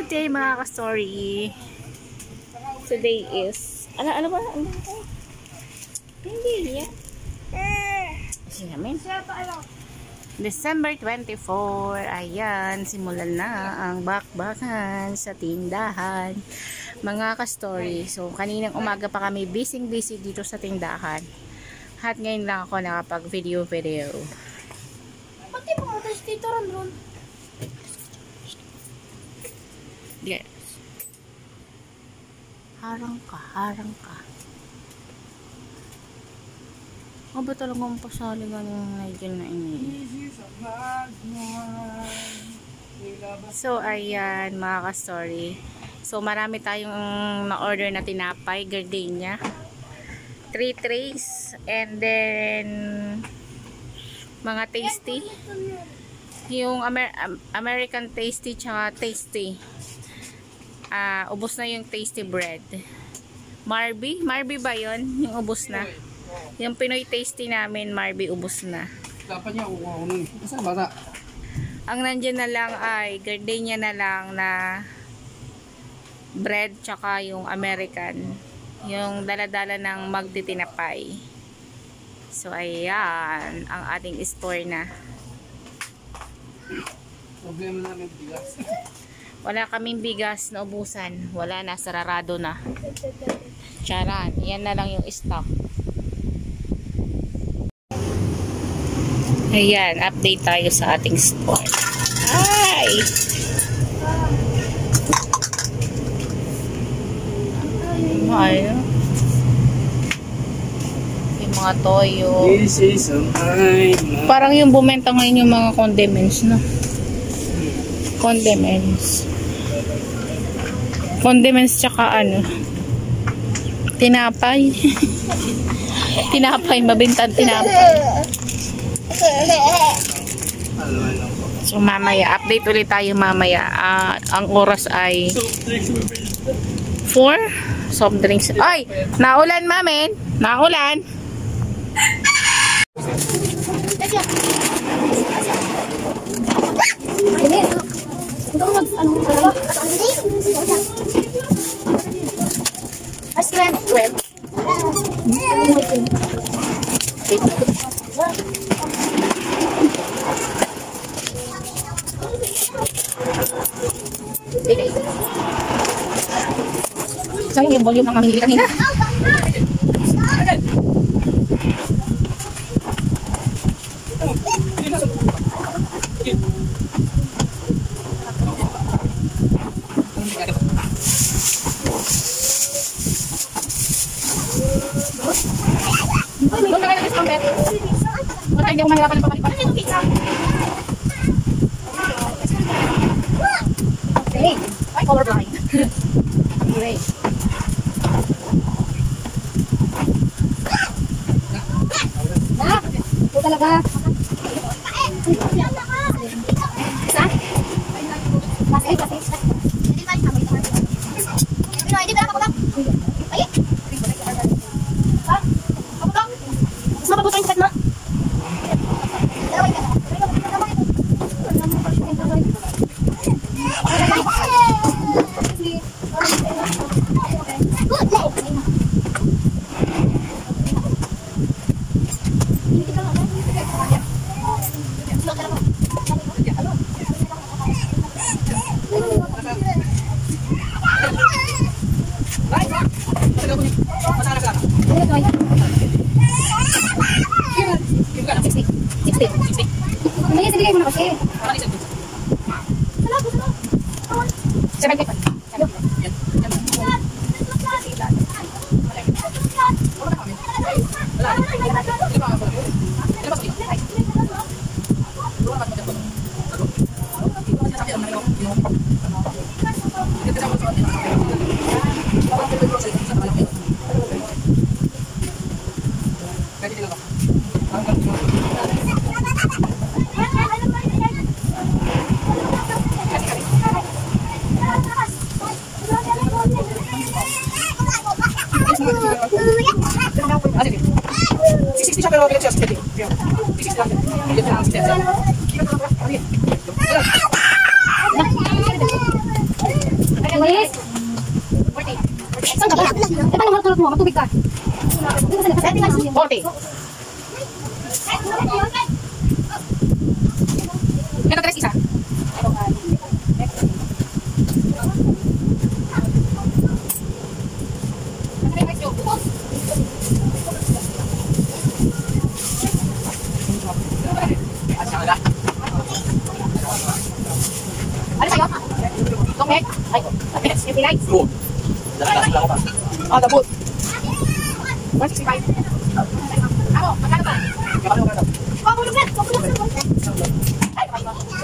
Good day mga ka-story. Today is ano ba? Hindi yan. Kasi namin. December 24. Ayan, simulan na ang bakbakan sa tindahan. Mga ka-story. So, kaninang umaga pa kami busy dito sa tindahan. At ngayon lang ako nakapag-video. Pati pa mo tayo dito ron. Yes. Harang ka. Ba talagang pasali ka ng Nigel na ini? So, ayan, mga ka-story. So, marami tayong na-order na tinapay, gardenia. 3 trays. And then, mga tasty. Yung American tasty tsaka tasty. Ubos na yung tasty bread. Marby ba yun? Yung ubos na. Yung Pinoy tasty namin, Marby, ubos na. Dapat niya uunin. Kasi bata. Ang nandyan na lang ay gardenia na lang na bread tsaka yung American. Yung dala-dala ng magtitinapay. So, ayan. Ang ating store na. Problema namin bigas. Wala kaming bigas na ubusan. Wala na, sararado na. Charan. Yan na lang yung stock. Ayan, update tayo sa ating store. Ay! Ayun. Yung mga toyo. This is Parang yung bumenta ngayon yung mga condiments, no? Condiments tsaka tinapay. Mabintang tinapay. So mamaya, update ulit tayo mamaya. Ang oras ay 4 soft drinks. Ay, naulan mamin. Naulan. Sayang yung volume ng mamili kanina. Colorblind. Great. Ito talaga. mo, matubig ka. 40. Ito, tres isa. Ano sa'yo? Tongek? Ay, every night? Good. Dalas lang ako pa. Oh, the boot. 165. Ako, magkano ba? Pabulog na! Pabulog na! Ay, Pabulog na!